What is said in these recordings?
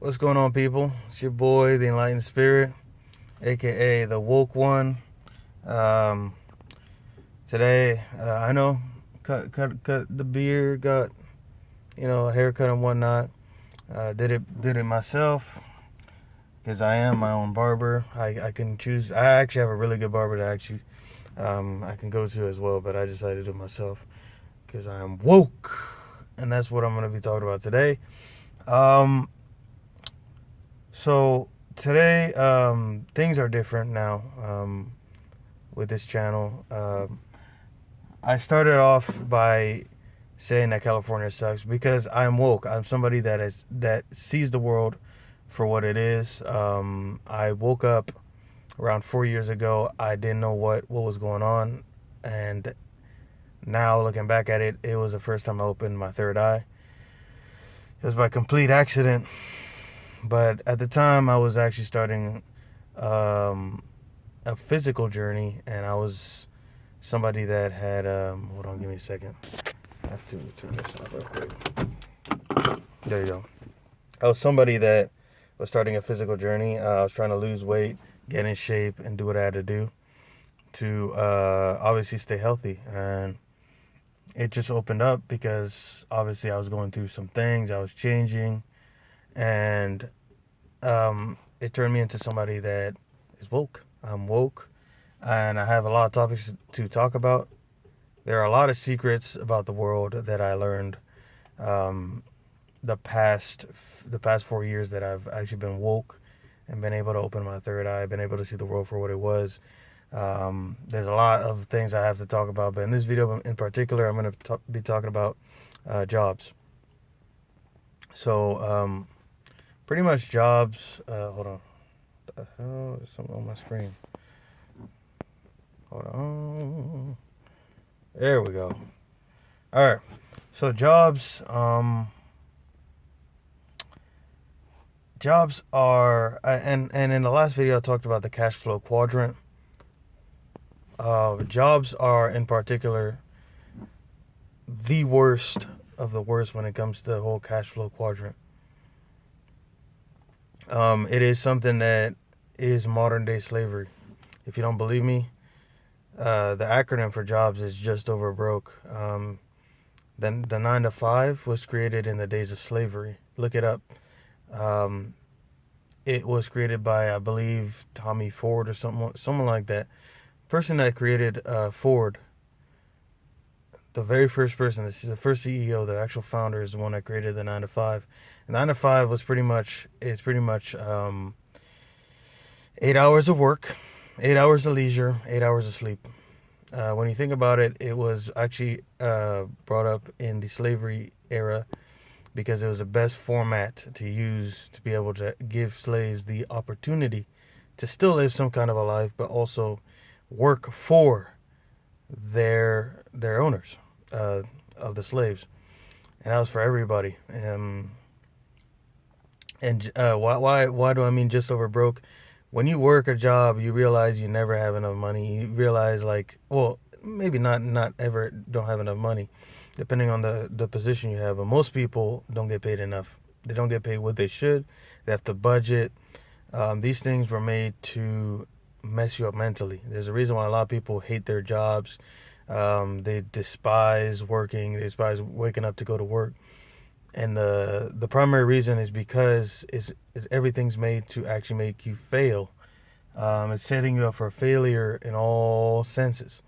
What's going on, people? It's your boy, the Enlightened Spirit, aka the Woke One. Um, Today, I know, cut the beard, got a haircut and whatnot. Did it myself because I am my own barber. I can choose. I actually have a really good barber that I can go to as well, but I decided to do it myself because I am woke, and that's what I'm gonna be talking about today. Um, So today, things are different now with this channel. I started off by saying that California sucks because I'm woke. I'm somebody that sees the world for what it is. I woke up around 4 years ago. I didn't know what was going on, and now looking back at it, it was the first time I opened my third eye. It was by complete accident. But at the time, I was actually starting um, a physical journey, and I was somebody that had. Hold on, give me a second. I have to turn this off real quick. There you go. I was somebody that was starting a physical journey. I was trying to lose weight, get in shape, and do what I had to do to obviously stay healthy. And it just opened up because obviously I was going through some things. I was changing, and it turned me into somebody that is woke. I'm woke, and I have a lot of topics to talk about. There are a lot of secrets about the world that I learned um, the past the past 4 years that I've actually been woke and been able to open my third eye, been able to see the world for what it was. There's a lot of things I have to talk about, but in this video in particular, I'm going to be talking about jobs. So, pretty much jobs. Hold on. What the hell? There's something on my screen. Hold on. There we go. All right. So jobs. Jobs are, and in the last video I talked about the cash flow quadrant. Jobs are in particular the worst of the worst when it comes to the whole cash flow quadrant. It is something that is modern day slavery. If you don't believe me, the acronym for jobs is just over broke. Then the 9 to 5 was created in the days of slavery. Look it up. It was created by, I believe, Tommy Ford or someone like that. Person that created Ford, the very first person, this is the first CEO, the actual founder, is the one that created the 9 to 5. And 9 to 5 was pretty much 8 hours of work, 8 hours of leisure, 8 hours of sleep. When you think about it, it was actually brought up in the slavery era because it was the best format to use to be able to give slaves the opportunity to still live some kind of a life, but also work for their owners of the slaves, and that was for everybody. Why do I mean just over broke? When you work a job, you realize you never have enough money. You realize, like, well, maybe not ever don't have enough money, depending on the position you have. But most people don't get paid enough. They don't get paid what they should. They have to budget. These things were made to mess you up mentally. There's a reason why a lot of people hate their jobs. They despise working. They despise waking up to go to work. And the primary reason is because is everything's made to actually make you fail. It's setting you up for failure in all senses.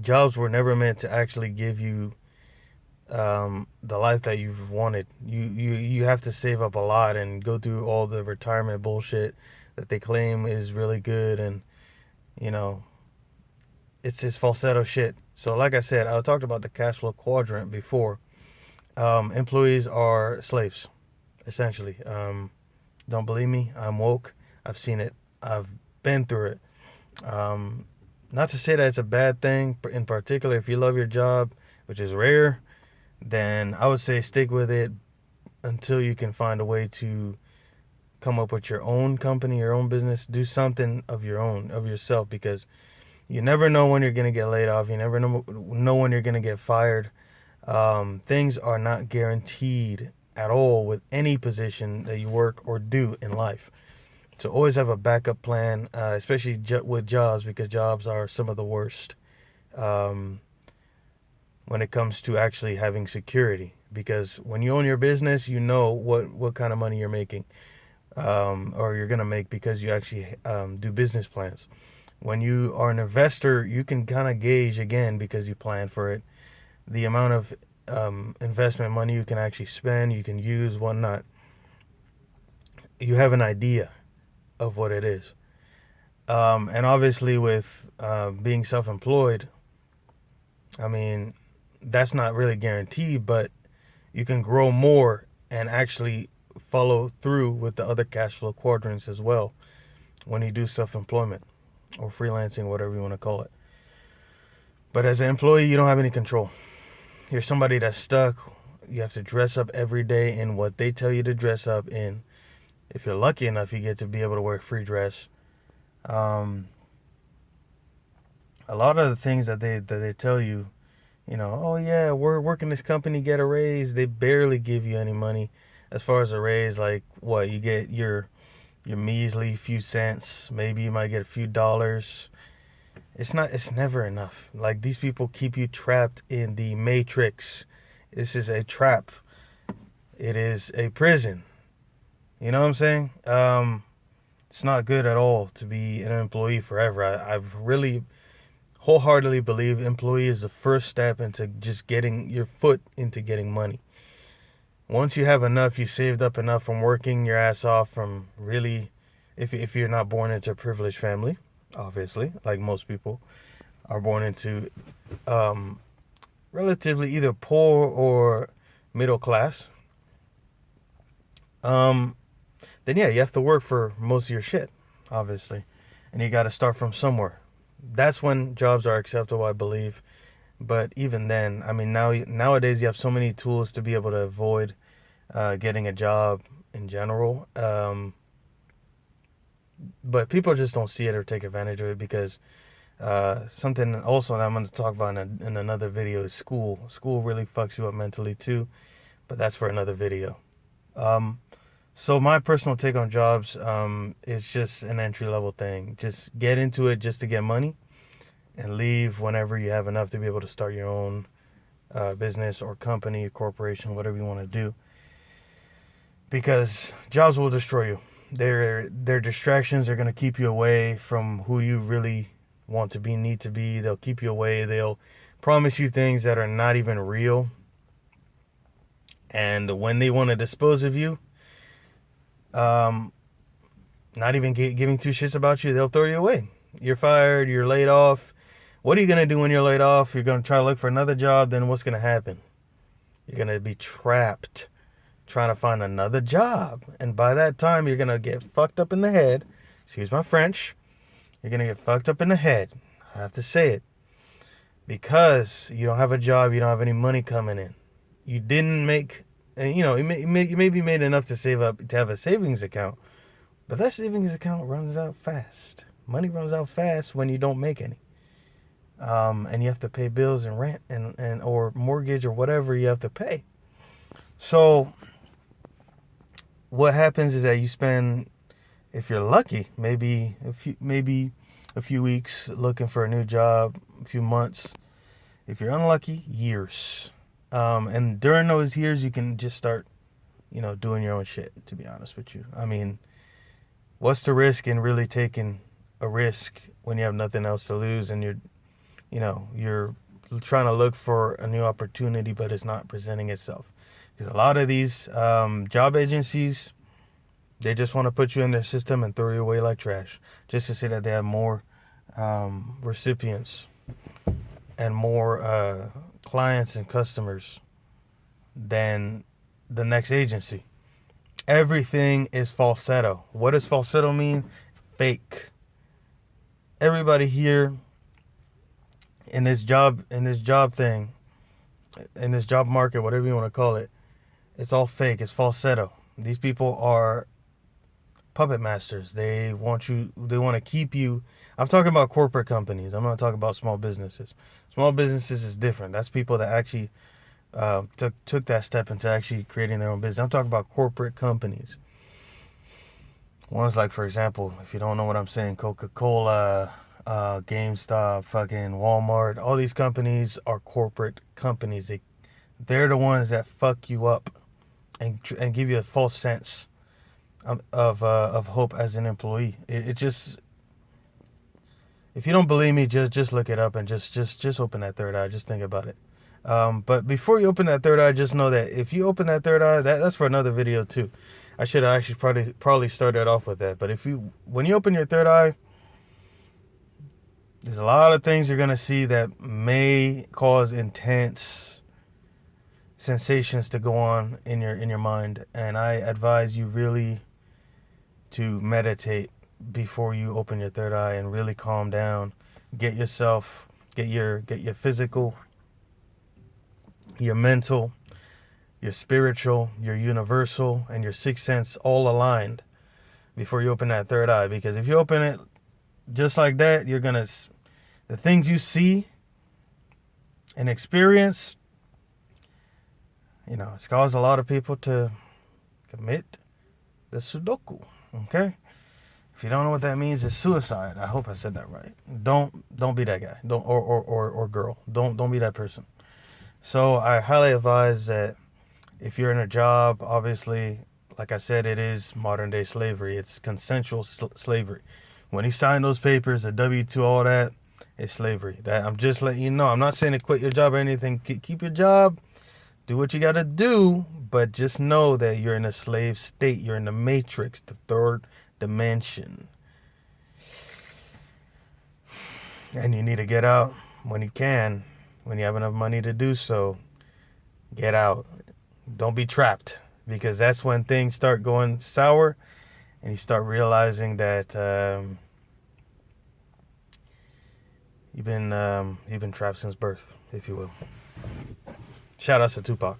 Jobs were never meant to actually give you the life that you've wanted. You have to save up a lot and go through all the retirement bullshit that they claim is really good, and you know it's just falsetto shit. So like I said, I talked about the cash flow quadrant before. Employees are slaves, essentially. Don't believe me? I'm woke. I've seen it. I've been through it. Not to say that it's a bad thing. In particular, if you love your job, which is rare, then I would say stick with it until you can find a way to come up with your own company, your own business. Do something of your own, of yourself, because you never know when you're going to get laid off. You never know when you're going to get fired. Things are not guaranteed at all with any position that you work or do in life. So always have a backup plan, especially with jobs, because jobs are some of the worst um, when it comes to actually having security. Because when you own your business, you know what kind of money you're making, or you're going to make, because you actually do business plans. When you are an investor, you can kind of gauge, again, because you plan for it, the amount of investment money you can actually spend, you can use, whatnot. You have an idea of what it is. And obviously, with being self-employed, I mean, that's not really guaranteed, but you can grow more and actually follow through with the other cash flow quadrants as well when you do self-employment or freelancing, whatever you want to call it. But as an employee, you don't have any control. You're somebody that's stuck. You have to dress up every day in what they tell you to dress up in. If you're lucky enough, you get to be able to wear a free dress. A lot of the things that they tell you, oh yeah, we're working this company, get a raise. They barely give you any money as far as a raise. Like, what, you get your measly few cents. Maybe you might get a few dollars. It's never enough. Like, these people keep you trapped in the matrix. This is a trap. It is a prison. You know what I'm saying? It's not good at all to be an employee forever. I really wholeheartedly believe employee is the first step into just getting your foot into getting money. Once you have enough, you saved up enough from working your ass off, from really, if you're not born into a privileged family, obviously, like most people are born into relatively either poor or middle class, then yeah, you have to work for most of your shit, obviously, and you got to start from somewhere. That's when jobs are acceptable, I believe. But even then, I mean, nowadays you have so many tools to be able to avoid getting a job in general. But people just don't see it or take advantage of it, because something also that I'm going to talk about in another video is school. School really fucks you up mentally too, but that's for another video. So my personal take on jobs is just an entry-level thing. Just get into it just to get money, and leave whenever you have enough to be able to start your own business or company, corporation, whatever you want to do. Because jobs will destroy you. Their distractions are going to keep you away from who you really want to be, need to be. They'll keep you away. They'll promise you things that are not even real. And when they want to dispose of you, not even giving two shits about you, they'll throw you away. You're fired, you're laid off. What are you going to do when you're laid off? You're going to try to look for another job. Then what's going to happen? You're going to be trapped trying to find another job. And by that time, you're going to get fucked up in the head. Excuse my French. You're going to get fucked up in the head. I have to say it. Because you don't have a job, you don't have any money coming in. You didn't make, you maybe made enough to save up to have a savings account. But that savings account runs out fast. Money runs out fast when you don't make any. And you have to pay bills and rent and or mortgage or whatever you have to pay. So what happens is that you spend, if you're lucky, maybe a few weeks looking for a new job, a few months. If you're unlucky, years. And during those years, you can just start, doing your own shit, to be honest with you. I mean, what's the risk in really taking a risk when you have nothing else to lose, and you're trying to look for a new opportunity, but it's not presenting itself? Because a lot of these job agencies, they just want to put you in their system and throw you away like trash, just to say that they have more recipients and more clients and customers than the next agency. Everything is falsetto. What does falsetto mean? Fake. Everybody here in this job thing, in this job market, whatever you want to call it, it's all fake. It's falsetto. These people are puppet masters. They want to keep you. I'm talking about corporate companies. I'm not talking about small businesses. Small businesses is different. That's people that actually took that step into actually creating their own business. I'm talking about corporate companies. Ones like, for example, if you don't know what I'm saying, Coca-Cola, GameStop, fucking Walmart, all these companies are corporate companies. They're the ones that fuck you up and give you a false sense of hope as an employee. It just, if you don't believe me, just look it up and just open that third eye. Just think about it. But before you open that third eye, just know that if you open that third eye, that's for another video too. I should have actually probably started off with that. But when you open your third eye, there's a lot of things you're gonna see that may cause intense sensations to go on in your mind, and I advise you really to meditate before you open your third eye and really calm down. Get your physical, your mental, your spiritual, your universal, and your sixth sense all aligned before you open that third eye. Because if you open it just like that, the things you see and experience, it's caused a lot of people to commit the Sudoku. Okay? If you don't know what that means, it's suicide. I hope I said that right. Don't be that guy. Don't or girl. Don't be that person. So I highly advise that if you're in a job, obviously, like I said, it is modern day slavery. It's consensual slavery. When he signed those papers, the W-2, all that, it's slavery. That I'm just letting you know. I'm not saying to quit your job or anything. Keep your job. Do what you got to do. But just know that you're in a slave state. You're in the matrix, the third dimension. And you need to get out when you can. When you have enough money to do so. Get out. Don't be trapped. Because that's when things start going sour. And you start realizing that you've been trapped since birth, if you will. Shout outs to Tupac.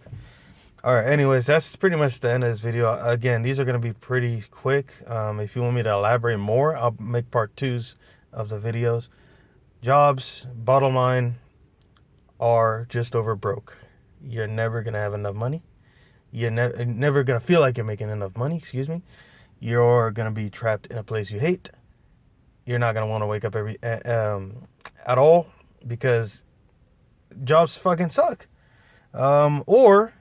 Alright, anyways, that's pretty much the end of this video. Again, these are going to be pretty quick. If you want me to elaborate more, I'll make part 2s of the videos. Jobs, bottom line, are just over broke. You're never going to have enough money. You're never going to feel like you're making enough money, excuse me. You're going to be trapped in a place you hate. You're not going to want to wake up at all because jobs fucking suck. Or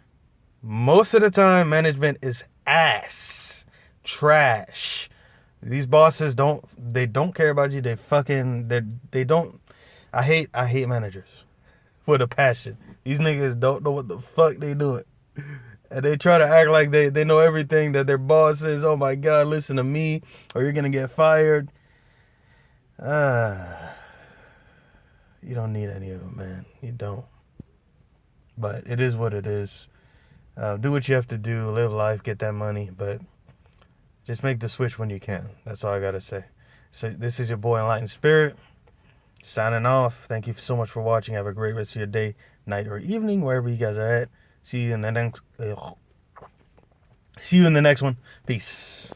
most of the time, management is ass, trash. These bosses don't care about you. They don't. I hate managers with a passion. These niggas don't know what the fuck they doing. And they try to act like they know everything, that their boss says, oh my God, listen to me or you're going to get fired. You don't need any of them, man. You don't. But it is what it is. Do what you have to do. Live life. Get that money. But just make the switch when you can. That's all I got to say. So this is your boy Enlightened Spirit. Signing off. Thank you so much for watching. Have a great rest of your day, night, or evening, wherever you guys are at. See you in the next one. Peace.